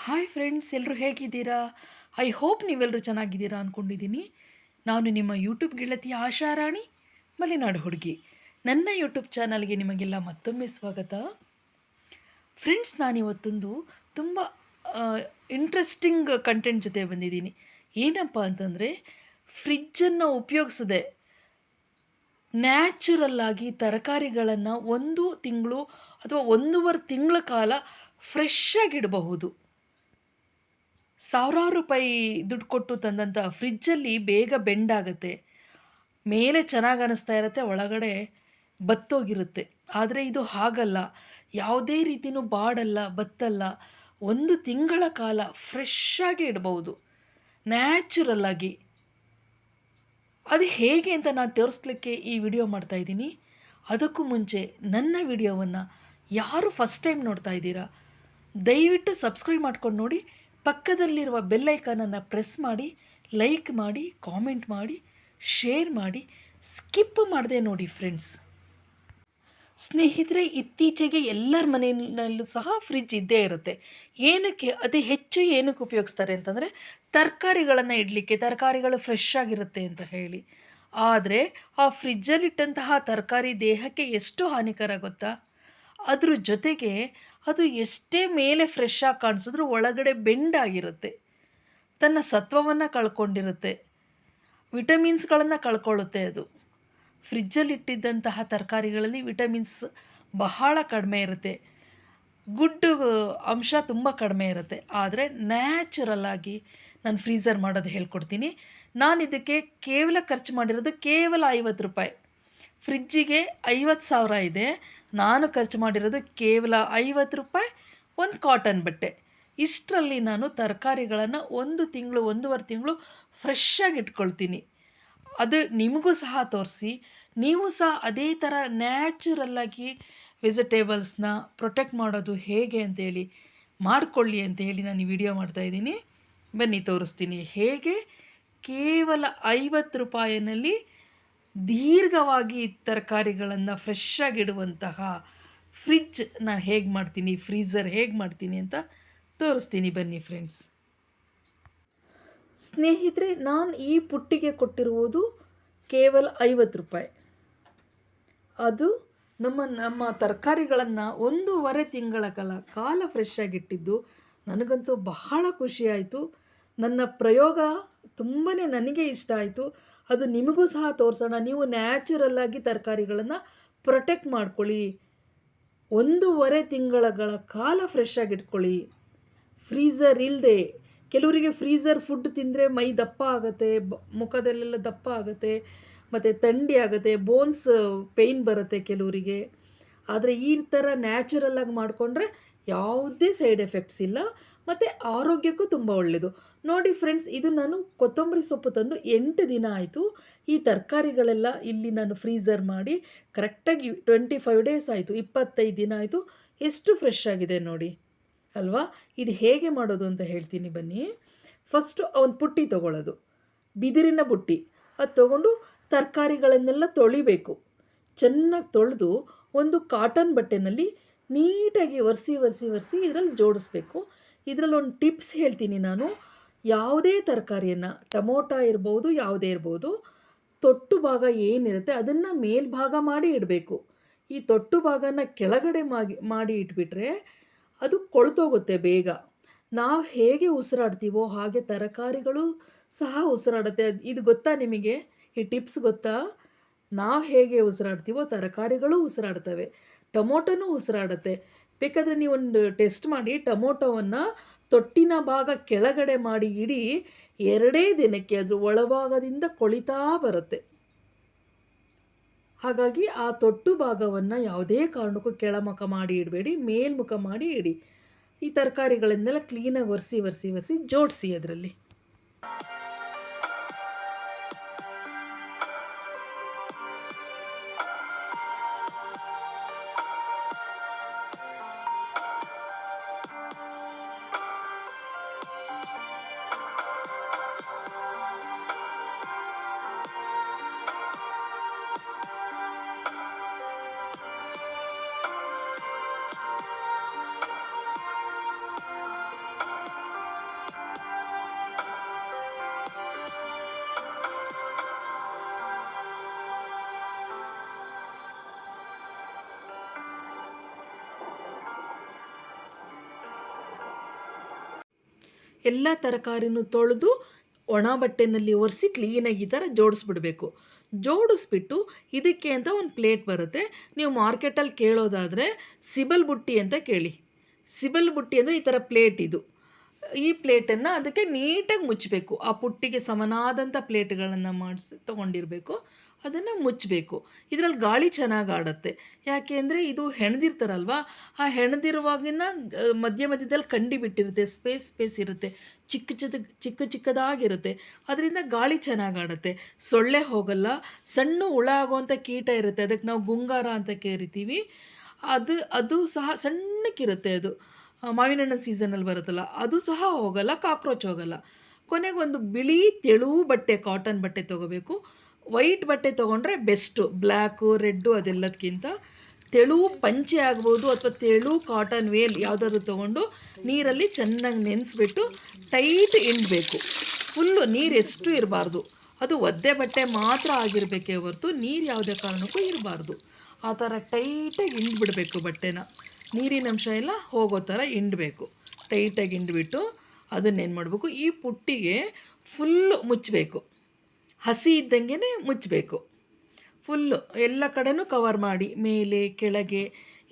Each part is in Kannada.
ಹಾಯ್ ಫ್ರೆಂಡ್ಸ್, ಎಲ್ಲರೂ ಹೇಗಿದ್ದೀರಾ? ಐ ಹೋಪ್ ನೀವೆಲ್ಲರೂ ಚೆನ್ನಾಗಿದ್ದೀರಾ ಅಂದ್ಕೊಂಡಿದ್ದೀನಿ. ನಾನು ನಿಮ್ಮ ಯೂಟ್ಯೂಬ್ ಗೆಳತಿ ಆಶಾರಾಣಿ ಮಲೆನಾಡು ಹುಡುಗಿ. ನನ್ನ ಯೂಟ್ಯೂಬ್ ಚಾನಲ್ಗೆ ನಿಮಗೆಲ್ಲ ಮತ್ತೊಮ್ಮೆ ಸ್ವಾಗತ. ಫ್ರೆಂಡ್ಸ್, ನಾನಿವತ್ತೊಂದು ತುಂಬ ಇಂಟ್ರೆಸ್ಟಿಂಗ್ ಕಂಟೆಂಟ್ ಜೊತೆ ಬಂದಿದ್ದೀನಿ. ಏನಪ್ಪ ಅಂತಂದರೆ, ಫ್ರಿಜ್ಜನ್ನು ಉಪಯೋಗಿಸದೆ ನ್ಯಾಚುರಲ್ ಆಗಿ ತರಕಾರಿಗಳನ್ನು 1 ತಿಂಗಳು ಅಥವಾ 1.5 ತಿಂಗಳ ಕಾಲ ಫ್ರೆಶ್ ಆಗಿಡಬಹುದು. ಸಾವಿರಾರು ರೂಪಾಯಿ ದುಡ್ಡು ಕೊಟ್ಟು ತಂದಂಥ ಫ್ರಿಜ್ಜಲ್ಲಿ ಬೇಗ ಬೆಂಡಾಗತ್ತೆ. ಮೇಲೆ ಚೆನ್ನಾಗಿ ಅನಿಸ್ತಾ ಇರುತ್ತೆ, ಒಳಗಡೆ ಬತ್ತೋಗಿರುತ್ತೆ. ಆದರೆ ಇದು ಹಾಗಲ್ಲ. ಯಾವುದೇ ರೀತಿಯೂ ಬಾಡಲ್ಲ, ಬತ್ತಲ್ಲ. 1 ತಿಂಗಳ ಕಾಲ ಫ್ರೆಶ್ ಆಗಿ ಇಡಬಹುದು, ನ್ಯಾಚುರಲ್ ಆಗಿ. ಅದು ಹೇಗೆ ಅಂತ ನಾನು ತೋರಿಸ್ಲಿಕ್ಕೆ ಈ ವಿಡಿಯೋ ಮಾಡ್ತಾಯಿದ್ದೀನಿ. ಅದಕ್ಕೂ ಮುಂಚೆ ನನ್ನ ವಿಡಿಯೋವನ್ನು ಯಾರು ಫಸ್ಟ್ ಟೈಮ್ ನೋಡ್ತಾ ಇದ್ದೀರಾ, ದಯವಿಟ್ಟು ಸಬ್ಸ್ಕ್ರೈಬ್ ಮಾಡ್ಕೊಂಡು ನೋಡಿ. ಪಕ್ಕದಲ್ಲಿರುವ ಬೆಲ್ ಐಕಾನನ್ನು ಪ್ರೆಸ್ ಮಾಡಿ, ಲೈಕ್ ಮಾಡಿ, ಕಾಮೆಂಟ್ ಮಾಡಿ, ಶೇರ್ ಮಾಡಿ, ಸ್ಕಿಪ್ ಮಾಡದೆ ನೋಡಿ ಫ್ರೆಂಡ್ಸ್. ಸ್ನೇಹಿತರೆ, ಇತ್ತೀಚೆಗೆ ಎಲ್ಲರ ಮನೆಯಲ್ಲೂ ಸಹ ಫ್ರಿಜ್ ಇದ್ದೇ ಇರುತ್ತೆ. ಅತಿ ಹೆಚ್ಚು ಏನಕ್ಕೆ ಉಪಯೋಗಿಸ್ತಾರೆ ಅಂತಂದರೆ, ತರಕಾರಿಗಳನ್ನು ಇಡಲಿಕ್ಕೆ. ತರಕಾರಿಗಳು ಫ್ರೆಶ್ ಆಗಿರುತ್ತೆ ಅಂತ ಹೇಳಿ. ಆದರೆ ಆ ಫ್ರಿಜ್ಜಲ್ಲಿಟ್ಟಂತಹ ತರಕಾರಿ ದೇಹಕ್ಕೆ ಎಷ್ಟು ಹಾನಿಕರ ಗೊತ್ತಾ? ಅದ್ರ ಜೊತೆಗೆ ಅದು ಎಷ್ಟೇ ಮೇಲೆ ಫ್ರೆಶ್ ಆಗಿ ಕಾಣಿಸಿದ್ರೂ ಒಳಗಡೆ ಬೆಂಡಾಗಿರುತ್ತೆ, ತನ್ನ ಸತ್ವವನ್ನು ಕಳ್ಕೊಂಡಿರುತ್ತೆ, ವಿಟಮಿನ್ಸ್ಗಳನ್ನು ಕಳ್ಕೊಳ್ಳುತ್ತೆ. ಅದು ಫ್ರಿಜ್ಜಲ್ಲಿಟ್ಟಿದ್ದಂತಹ ತರಕಾರಿಗಳಲ್ಲಿ ವಿಟಮಿನ್ಸ್ ಬಹಳ ಕಡಿಮೆ ಇರುತ್ತೆ, ಗುಡ್ ಅಂಶ ತುಂಬ ಕಡಿಮೆ ಇರುತ್ತೆ. ಆದರೆ ನ್ಯಾಚುರಲ್ ಆಗಿ ನಾನು ಫ್ರೀಝರ್ ಮಾಡೋದು ಹೇಳ್ಕೊಡ್ತೀನಿ. ನಾನು ಇದಕ್ಕೆ ಕೇವಲ ಖರ್ಚು ಮಾಡಿರೋದು ಕೇವಲ 50 ರೂಪಾಯಿ. ಫ್ರಿಜ್ಜಿಗೆ 50,000 ಇದೆ, ನಾನು ಖರ್ಚು ಮಾಡಿರೋದು ಕೇವಲ 50 ರೂಪಾಯಿ, ಒಂದು ಕಾಟನ್ ಬಟ್ಟೆ. ಇಷ್ಟರಲ್ಲಿ ನಾನು ತರಕಾರಿಗಳನ್ನು 1 ತಿಂಗಳು 1.5 ತಿಂಗಳು ಫ್ರೆಶ್ ಆಗಿ ಇಟ್ಕೊಳ್ತೀನಿ. ಅದು ನಿಮಗೂ ಸಹ ತೋರಿಸಿ, ನೀವು ಸಹ ಅದೇ ಥರ ನ್ಯಾಚುರಲ್ಲಾಗಿ ವೆಜಿಟೇಬಲ್ಸ್ನ ಪ್ರೊಟೆಕ್ಟ್ ಮಾಡೋದು ಹೇಗೆ ಅಂತೇಳಿ ಮಾಡಿಕೊಳ್ಳಿ ಅಂತೇಳಿ ನಾನು ಈ ವಿಡಿಯೋ ಮಾಡ್ತಾಯಿದ್ದೀನಿ. ಬನ್ನಿ ತೋರಿಸ್ತೀನಿ ಹೇಗೆ ಕೇವಲ 50 ರೂಪಾಯಿನಲ್ಲಿ ದೀರ್ಘವಾಗಿ ತರಕಾರಿಗಳನ್ನು ಫ್ರೆಶ್ ಆಗಿಡುವಂತಹ ಫ್ರಿಜ್ ನಾನು ಹೇಗೆ ಮಾಡ್ತೀನಿ, ಫ್ರೀಝರ್ ಹೇಗೆ ಮಾಡ್ತೀನಿ ಅಂತ ತೋರಿಸ್ತೀನಿ. ಬನ್ನಿ ಫ್ರೆಂಡ್ಸ್. ಸ್ನೇಹಿತರೆ, ನಾನು ಈ ಪುಟ್ಟಿಗೆ ಕೊಟ್ಟಿರುವುದು ಕೇವಲ 50 ರೂಪಾಯಿ. ಅದು ನಮ್ಮ ತರಕಾರಿಗಳನ್ನು 1.5 ತಿಂಗಳ ಕಾಲ ಫ್ರೆಶ್ ಆಗಿಟ್ಟಿದ್ದು ನನಗಂತೂ ಬಹಳ ಖುಷಿಯಾಯಿತು. ನನ್ನ ಪ್ರಯೋಗ ತುಂಬಾ ನನಗೆ ಇಷ್ಟ ಆಯಿತು. ಅದು ನಿಮಗೂ ಸಹ ತೋರಿಸೋಣ. ನೀವು ನ್ಯಾಚುರಲ್ಲಾಗಿ ತರಕಾರಿಗಳನ್ನು ಪ್ರೊಟೆಕ್ಟ್ ಮಾಡ್ಕೊಳ್ಳಿ, 1.5 ತಿಂಗಳ ಕಾಲ ಫ್ರೆಶ್ ಆಗಿಟ್ಕೊಳ್ಳಿ. ಫ್ರೀಝರ್ ಇಲ್ಲದೆ, ಕೆಲವರಿಗೆ ಫ್ರೀಝರ್ ಫುಡ್ ತಿಂದರೆ ಮೈ ದಪ್ಪ ಆಗುತ್ತೆ, ಮುಖದಲ್ಲೆಲ್ಲ ದಪ್ಪ ಆಗುತ್ತೆ, ಮತ್ತು ಥಂಡಿ ಆಗುತ್ತೆ, ಬೋನ್ಸ್ ಪೇಯ್ನ್ ಬರುತ್ತೆ ಕೆಲವರಿಗೆ. ಆದರೆ ಈ ಥರ ನ್ಯಾಚುರಲ್ಲಾಗಿ ಮಾಡಿಕೊಂಡ್ರೆ ಯಾವುದೇ ಸೈಡ್ ಎಫೆಕ್ಟ್ಸ್ ಇಲ್ಲ, ಮತ್ತು ಆರೋಗ್ಯಕ್ಕೂ ತುಂಬ ಒಳ್ಳೆಯದು. ನೋಡಿ ಫ್ರೆಂಡ್ಸ್, ಇದು ನಾನು ಕೊತ್ತಂಬರಿ ಸೊಪ್ಪು ತಂದು 8 ದಿನ ಆಯಿತು. ಈ ತರಕಾರಿಗಳೆಲ್ಲ ಇಲ್ಲಿ ನಾನು ಫ್ರೀಝರ್ ಮಾಡಿ ಕರೆಕ್ಟಾಗಿ 25 ಡೇಸ್ ಆಯಿತು, 25 ದಿನ ಆಯಿತು. ಎಷ್ಟು ಫ್ರೆಶ್ ಆಗಿದೆ ನೋಡಿ ಅಲ್ವಾ? ಇದು ಹೇಗೆ ಮಾಡೋದು ಅಂತ ಹೇಳ್ತೀನಿ ಬನ್ನಿ. ಫಸ್ಟು ಒಂದು ಪುಟ್ಟಿ ತೊಗೊಳ್ಳೋದು, ಬಿದಿರಿನ ಬುಟ್ಟಿ. ಅದು ತೊಗೊಂಡು ತರಕಾರಿಗಳನ್ನೆಲ್ಲ ತೊಳಿಬೇಕು. ಚೆನ್ನಾಗಿ ತೊಳೆದು ಒಂದು ಕಾಟನ್ ಬಟ್ಟೆನಲ್ಲಿ ನೀಟಾಗಿ ಒರೆಸಿ ಇದರಲ್ಲಿ ಜೋಡಿಸ್ಬೇಕು. ಇದರಲ್ಲಿ ಒಂದು ಟಿಪ್ಸ್ ಹೇಳ್ತೀನಿ ನಾನು. ಯಾವುದೇ ತರಕಾರಿಯನ್ನು, ಟೊಮೊಟೊ ಇರ್ಬೋದು, ಯಾವುದೇ ಇರ್ಬೋದು, ತೊಟ್ಟು ಭಾಗ ಏನಿರುತ್ತೆ ಅದನ್ನು ಮೇಲ್ಭಾಗ ಮಾಡಿ ಇಡಬೇಕು. ಈ ತೊಟ್ಟು ಭಾಗನ ಕೆಳಗಡೆ ಮಾಡಿ ಇಟ್ಬಿಟ್ರೆ ಅದು ಕೊಳ್ತೋಗುತ್ತೆ ಬೇಗ. ನಾವು ಹೇಗೆ ಉಸಿರಾಡ್ತೀವೋ ಹಾಗೆ ತರಕಾರಿಗಳು ಸಹ ಉಸಿರಾಡುತ್ತೆ. ಇದು ಗೊತ್ತಾ ನಿಮಗೆ? ಈ ಟಿಪ್ಸ್ ಗೊತ್ತಾ? ನಾವು ಹೇಗೆ ಉಸಿರಾಡ್ತೀವೋ ತರಕಾರಿಗಳು ಉಸಿರಾಡ್ತವೆ, ಟೊಮೊಟೊನೂ ಉಸಿರಾಡುತ್ತೆ. ಬೇಕಾದರೆ ನೀವೊಂದು ಟೆಸ್ಟ್ ಮಾಡಿ, ಟೊಮೊಟೊವನ್ನು ತೊಟ್ಟಿನ ಭಾಗ ಕೆಳಗಡೆ ಮಾಡಿ ಇಡಿ, 2 ದಿನಕ್ಕೆ ಅದು ಒಳಭಾಗದಿಂದ ಕೊಳಿತಾ ಬರುತ್ತೆ. ಹಾಗಾಗಿ ಆ ತೊಟ್ಟು ಭಾಗವನ್ನು ಯಾವುದೇ ಕಾರಣಕ್ಕೂ ಕೆಳಮುಖ ಮಾಡಿ ಇಡಬೇಡಿ, ಮೇಲ್ಮುಖ ಮಾಡಿ ಇಡಿ. ಈ ತರಕಾರಿಗಳನ್ನೆಲ್ಲ ಕ್ಲೀನಾಗಿ ಒರೆಸಿ ಜೋಡಿಸಿ ಅದರಲ್ಲಿ. ಎಲ್ಲ ತರಕಾರಿನೂ ತೊಳೆದು ಒಣ ಬಟ್ಟೆನಲ್ಲಿ ಒರೆಸಿ ಕ್ಲೀನಾಗಿ ಈ ಥರ ಜೋಡಿಸ್ಬಿಡಬೇಕು. ಜೋಡಿಸ್ಬಿಟ್ಟು ಇದಕ್ಕೆ ಅಂತ ಒಂದು ಪ್ಲೇಟ್ ಬರುತ್ತೆ. ನೀವು ಮಾರ್ಕೆಟಲ್ಲಿ ಕೇಳೋದಾದರೆ ಸಿಬಲ್ ಬುಟ್ಟಿ ಅಂತ ಕೇಳಿ. ಸಿಬಲ್ ಬುಟ್ಟಿ ಅಂದರೆ ಈ ಥರ ಪ್ಲೇಟ್ ಇದು. ಈ ಪ್ಲೇಟನ್ನು ಅದಕ್ಕೆ ನೀಟಾಗಿ ಮುಚ್ಚಬೇಕು. ಆ ಪುಟ್ಟಿಗೆ ಸಮನಾದಂಥ ಪ್ಲೇಟ್ಗಳನ್ನು ಮಾಡಿಸಿ ತೊಗೊಂಡಿರಬೇಕು. ಅದನ್ನು ಮುಚ್ಚಬೇಕು. ಇದರಲ್ಲಿ ಗಾಳಿ ಚೆನ್ನಾಗಿ ಆಡುತ್ತೆ. ಯಾಕೆ ಅಂದರೆ ಇದು ಹೆಣೆದಿರ್ತಾರಲ್ವ, ಆ ಹೆಣೆದಿರುವಾಗಿನ ಮಧ್ಯ ಮಧ್ಯದಲ್ಲಿ ಕಂಡಿ ಬಿಟ್ಟಿರುತ್ತೆ, ಸ್ಪೇಸ್ ಇರುತ್ತೆ, ಚಿಕ್ಕದಾಗಿರುತ್ತೆ. ಅದರಿಂದ ಗಾಳಿ ಚೆನ್ನಾಗಿ ಆಡುತ್ತೆ, ಸೊಳ್ಳೆ ಹೋಗಲ್ಲ. ಸಣ್ಣ ಹುಳ ಆಗುವಂಥ ಕೀಟ ಇರುತ್ತೆ, ಅದಕ್ಕೆ ನಾವು ಗುಂಗಾರ ಅಂತ ಕರಿತೀವಿ. ಅದು ಸಹ ಸಣ್ಣಕ್ಕಿರುತ್ತೆ. ಅದು ಮಾವಿನ ಹಣ್ಣಿನ ಸೀಸನಲ್ಲಿ ಬರುತ್ತಲ್ಲ, ಅದು ಸಹ ಹೋಗಲ್ಲ, ಕಾಕ್ರೋಚ್ ಹೋಗಲ್ಲ. ಕೊನೆಗೆ ಒಂದು ಬಿಳಿ ತೆಳು ಬಟ್ಟೆ, ಕಾಟನ್ ಬಟ್ಟೆ ತೊಗೋಬೇಕು. ವೈಟ್ ಬಟ್ಟೆ ತೊಗೊಂಡ್ರೆ ಬೆಸ್ಟು, ಬ್ಲ್ಯಾಕು ರೆಡ್ಡು ಅದೆಲ್ಲದಕ್ಕಿಂತ. ತೆಳು ಪಂಚೆ ಆಗ್ಬೋದು ಅಥವಾ ತೆಳು ಕಾಟನ್ ವೇಲ್ ಯಾವುದಾದ್ರು ತೊಗೊಂಡು ನೀರಲ್ಲಿ ಚೆನ್ನಾಗಿ ನೆನೆಸ್ಬಿಟ್ಟು ಟೈಟ್ ಹಿಂಡಬೇಕು. ಫುಲ್ಲು ನೀರು ಎಷ್ಟು ಇರಬಾರ್ದು, ಅದು ಒದ್ದೆ ಬಟ್ಟೆ ಮಾತ್ರ ಆಗಿರಬೇಕೇ ಹೊರತು ನೀರು ಯಾವುದೇ ಕಾರಣಕ್ಕೂ ಇರಬಾರ್ದು. ಆ ಥರ ಟೈಟಾಗಿ ಹಿಂಡ್ಬಿಡಬೇಕು ಬಟ್ಟೆನ. ನೀರಿನ ಅಂಶ ಎಲ್ಲ ಹೋಗೋ ಥರ ಹಿಂಡಬೇಕು. ಟೈಟಾಗಿ ಹಿಂಡ್ಬಿಟ್ಟು ಅದನ್ನೇನು ಮಾಡಬೇಕು, ಈ ಪುಟ್ಟಿಗೆ ಫುಲ್ಲು ಮುಚ್ಚಬೇಕು. ಹಸಿ ಇದ್ದಂಗೆ ಮುಚ್ಚಬೇಕು. ಫುಲ್ಲು ಎಲ್ಲ ಕಡೆನೂ ಕವರ್ ಮಾಡಿ, ಮೇಲೆ ಕೆಳಗೆ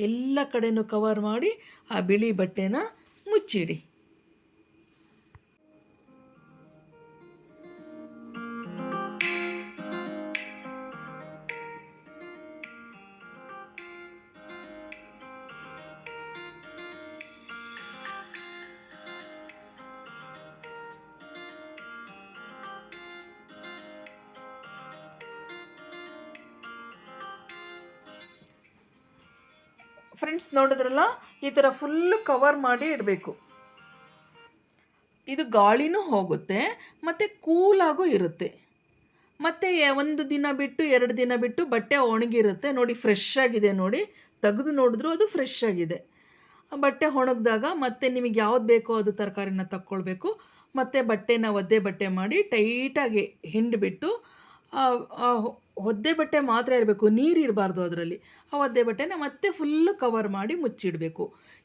ಎಲ್ಲ ಕಡೆನೂ ಕವರ್ ಮಾಡಿ ಆ ಬಿಳಿ ಬಟ್ಟೆನ ಮುಚ್ಚಿಡಿ. ಫ್ರೆಂಡ್ಸ್, ನೋಡಿದ್ರಲ್ಲ, ಈ ಥರ ಫುಲ್ಲು ಕವರ್ ಮಾಡಿ ಇಡಬೇಕು. ಇದು ಗಾಳಿನೂ ಹೋಗುತ್ತೆ ಮತ್ತು ಕೂಲಾಗೂ ಇರುತ್ತೆ. ಮತ್ತು ಒಂದು ದಿನ ಬಿಟ್ಟು 2 ದಿನ ಬಿಟ್ಟು ಬಟ್ಟೆ ಒಣಗಿರುತ್ತೆ. ನೋಡಿ, ಫ್ರೆಶ್ ಆಗಿದೆ. ನೋಡಿ, ತೆಗೆದು ನೋಡಿದ್ರು ಅದು ಫ್ರೆಶ್ ಆಗಿದೆ. ಬಟ್ಟೆ ಒಣಗಿದಾಗ ಮತ್ತೆ ನಿಮಗೆ ಯಾವ್ದು ಬೇಕೋ ಅದು ತರಕಾರಿನ ತಕ್ಕೊಳ್ಬೇಕು. ಮತ್ತು ಬಟ್ಟೆನ ಒದ್ದೆ ಬಟ್ಟೆ ಮಾಡಿ ಟೈಟಾಗಿ ಹಿಂಡಿಬಿಟ್ಟು, ಒದ್ದೆ ಬಟ್ಟೆ ಮಾತ್ರ ಇರಬೇಕು, ನೀರು ಇರಬಾರ್ದು ಅದರಲ್ಲಿ. ಆ ಒದ್ದೆ ಬಟ್ಟೆನ ಮತ್ತೆ ಫುಲ್ಲು ಕವರ್ ಮಾಡಿ ಮುಚ್ಚಿಡಬೇಕು.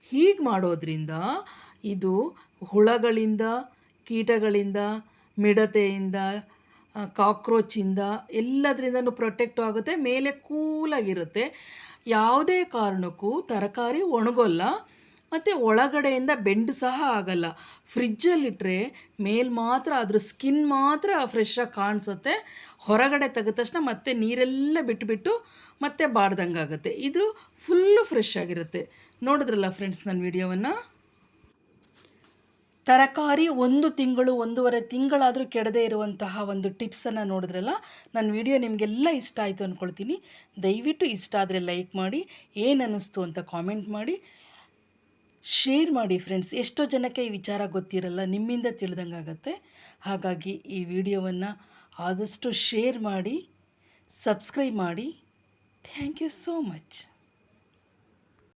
ಹೀಗೆ ಮಾಡೋದ್ರಿಂದ ಇದು ಹುಳಗಳಿಂದ, ಕೀಟಗಳಿಂದ, ಮಿಡತೆಯಿಂದ, ಕಾಕ್ರೋಚಿಂದ ಎಲ್ಲದರಿಂದನೂ ಪ್ರೊಟೆಕ್ಟ್ ಆಗುತ್ತೆ. ಮೇಲೆ ಕೂಲಾಗಿರುತ್ತೆ. ಯಾವುದೇ ಕಾರಣಕ್ಕೂ ತರಕಾರಿ ಒಣಗೋಲ್ಲ ಮತ್ತು ಒಳಗಡೆಯಿಂದ ಬೆಂಡ್ ಸಹ ಆಗಲ್ಲ. ಫ್ರಿಜ್ಜಲ್ಲಿಟ್ಟರೆ ಮೇಲೆ ಮಾತ್ರ ಅದ್ರ ಸ್ಕಿನ್ ಮಾತ್ರ ಫ್ರೆಶ್ಶಾಗಿ ಕಾಣಿಸುತ್ತೆ. ಹೊರಗಡೆ ತೆಗೆದ ತಕ್ಷಣ ಮತ್ತೆ ನೀರೆಲ್ಲ ಬಿಟ್ಟುಬಿಟ್ಟು ಮತ್ತೆ ಬಾಡ್ದಂಗೆ ಆಗುತ್ತೆ. ಇದು ಫುಲ್ಲು ಫ್ರೆಶ್ ಆಗಿರುತ್ತೆ. ನೋಡಿದ್ರಲ್ಲ ಫ್ರೆಂಡ್ಸ್ ನನ್ನ ವಿಡಿಯೋವನ್ನು. ತರಕಾರಿ 1 ತಿಂಗಳು 1.5 ತಿಂಗಳಾದರೂ ಕೆಡದೇ ಇರುವಂತಹ ಒಂದು ಟಿಪ್ಸನ್ನು ನೋಡಿದ್ರಲ್ಲ. ನನ್ನ ವಿಡಿಯೋ ನಿಮಗೆಲ್ಲ ಇಷ್ಟ ಆಯಿತು ಅಂದ್ಕೊಳ್ತೀನಿ. ದಯವಿಟ್ಟು ಇಷ್ಟ ಆದರೆ ಲೈಕ್ ಮಾಡಿ, ಏನು ಅನ್ನಿಸ್ತು ಅಂತ ಕಾಮೆಂಟ್ ಮಾಡಿ, ಶೇರ್ ಮಾಡಿ ಫ್ರೆಂಡ್ಸ್. ಎಷ್ಟೋ ಜನಕ್ಕೆ ಈ ವಿಚಾರ ಗೊತ್ತಿರಲ್ಲ, ನಿಮ್ಮಿಂದ ತಿಳಿದಂಗೆ ಆಗುತ್ತೆ. ಹಾಗಾಗಿ ಈ ವಿಡಿಯೋವನ್ನು ಆದಷ್ಟು ಶೇರ್ ಮಾಡಿ, ಸಬ್ಸ್ಕ್ರೈಬ್ ಮಾಡಿ. Thank you so much.